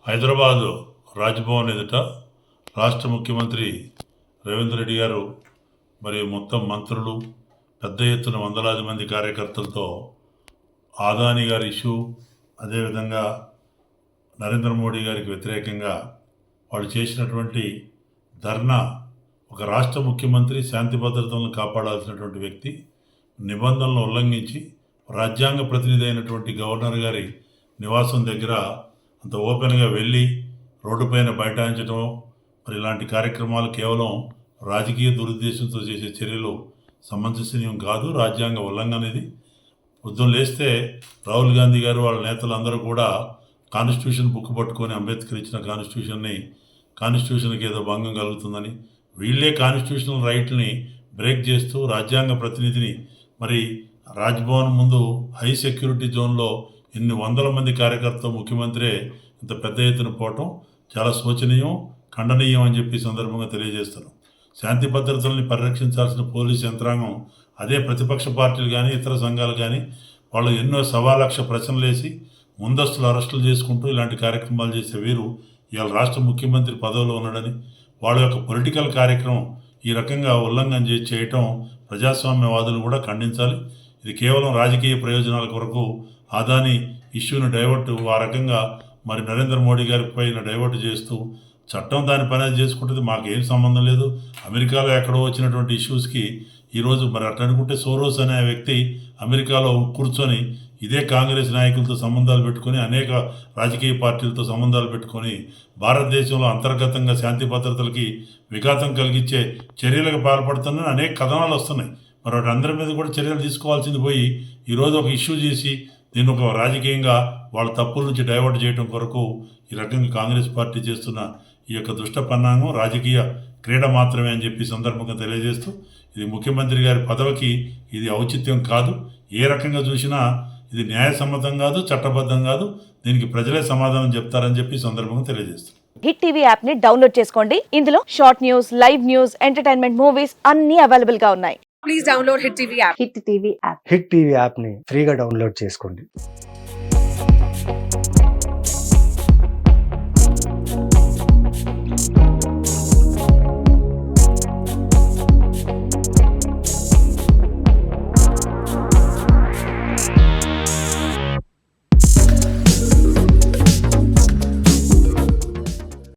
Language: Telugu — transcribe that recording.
హైదరాబాదు రాజ్భవన్ ఎదుట రాష్ట్ర ముఖ్యమంత్రి రేవంత్ రెడ్డి గారు మరియు మొత్తం మంత్రులు పెద్ద ఎత్తున వందలాది మంది కార్యకర్తలతో ఆదాని గారి ఇష్యూ, అదేవిధంగా నరేంద్ర మోడీ గారికి వ్యతిరేకంగా వాళ్ళు చేసినటువంటి ధర్నా, ఒక రాష్ట్ర ముఖ్యమంత్రి శాంతి భద్రతలను కాపాడాల్సినటువంటి వ్యక్తి నిబంధనలను ఉల్లంఘించి రాజ్యాంగ ప్రతినిధి అయినటువంటి గవర్నర్ గారి నివాసం దగ్గర అంత ఓపెన్గా వెళ్ళి రోడ్డుపైన బైఠాయించడం, మరి ఇలాంటి కార్యక్రమాలు కేవలం రాజకీయ దురుద్దేశంతో చేసే చర్యలు సమంజసనీయం కాదు, రాజ్యాంగ ఉల్లంఘన ఇది. ఉద్యమం లేస్తే రాహుల్ గాంధీ గారు వాళ్ళ నేతలందరూ కూడా కాన్స్టిట్యూషన్ బుక్ పట్టుకొని అంబేద్కర్ ఇచ్చిన కాన్స్టిట్యూషన్కి ఏదో భంగం కలుగుతుందని, వీళ్ళే కాన్స్టిట్యూషనల్ రైట్ని బ్రేక్ చేస్తూ రాజ్యాంగ ప్రతినిధిని మరి రాజ్భవన్ ముందు హై సెక్యూరిటీ జోన్లో ఇన్ని వందల మంది కార్యకర్తలు ముఖ్యమంత్రే ఇంత పెద్ద ఎత్తున పోవటం చాలా శోచనీయం, ఖండనీయం అని చెప్పి సందర్భంగా తెలియజేస్తారు. శాంతి భద్రతల్ని పరిరక్షించాల్సిన పోలీస్ యంత్రాంగం, అదే ప్రతిపక్ష పార్టీలు కానీ ఇతర సంఘాలు కానీ వాళ్ళు ఎన్నో 1,00,000 ప్రశ్నలు వేసి ముందస్తులు అరెస్టులు చేసుకుంటూ ఇలాంటి కార్యక్రమాలు చేసే వీరు ఇవాళ రాష్ట్ర ముఖ్యమంత్రి పదవిలో ఉన్నాడని వాళ్ళ యొక్క పొలిటికల్ కార్యక్రమం ఈ రకంగా ఉల్లంఘన చేయటం ప్రజాస్వామ్యవాదులు కూడా ఖండించాలి. ఇది కేవలం రాజకీయ ప్రయోజనాల కొరకు ఆదాని ఇష్యూను డైవర్ట్ ఆ రకంగా మరి నరేంద్ర మోడీ గారి పైన డైవర్ట్ చేస్తూ చట్టం దాని పని అది చేసుకుంటుంది, మాకేం సంబంధం లేదు. అమెరికాలో ఎక్కడో వచ్చినటువంటి ఇష్యూస్కి ఈరోజు మరి అట్లా అనుకుంటే సోరోస్ అనే వ్యక్తి అమెరికాలో కూర్చొని ఇదే కాంగ్రెస్ నాయకులతో సంబంధాలు పెట్టుకొని అనేక రాజకీయ పార్టీలతో సంబంధాలు పెట్టుకొని భారతదేశంలో అంతర్గతంగా శాంతి భద్రతలకి విఘాతం కలిగించే చర్యలకు పాల్పడుతున్న అనేక కథనాలు వస్తున్నాయి. మరి వాటి అందరి మీద కూడా చర్యలు తీసుకోవాల్సింది పోయి ఈరోజు ఒక ఇష్యూ చేసి దీన్ని ఒక రాజకీయంగా వాళ్ళ తప్పుల నుంచి డైవర్ట్ చేయడం కొరకు ఈ రకంగా కాంగ్రెస్ పార్టీ చేస్తున్న ఈ యొక్క దుష్ట పన్నాంగం రాజకీయ క్రీడ మాత్రమే అని చెప్పి సందర్భంగా తెలియజేస్తూ, ఇది ముఖ్యమంత్రి గారి పదవికి ఇది ఔచిత్యం కాదు, ఏ రకంగా చూసినా ఇది న్యాయసమ్మతం కాదు, చట్టబద్ధం కాదు, దీనికి ప్రజలే సమాధానం చెప్తారని చెప్పి సందర్భంగా తెలియజేస్తారు. హిట్ టీవీ యాప్ ని డౌన్లోడ్ చేసుకోండి. ఇందులో short news, live news, entertainment movies అన్ని అవైలబుల్ గా ఉన్నాయి. Please download hit TV app. Hit TV app ని ఫ్రీగా డౌన్లోడ్ చేసుకోండి.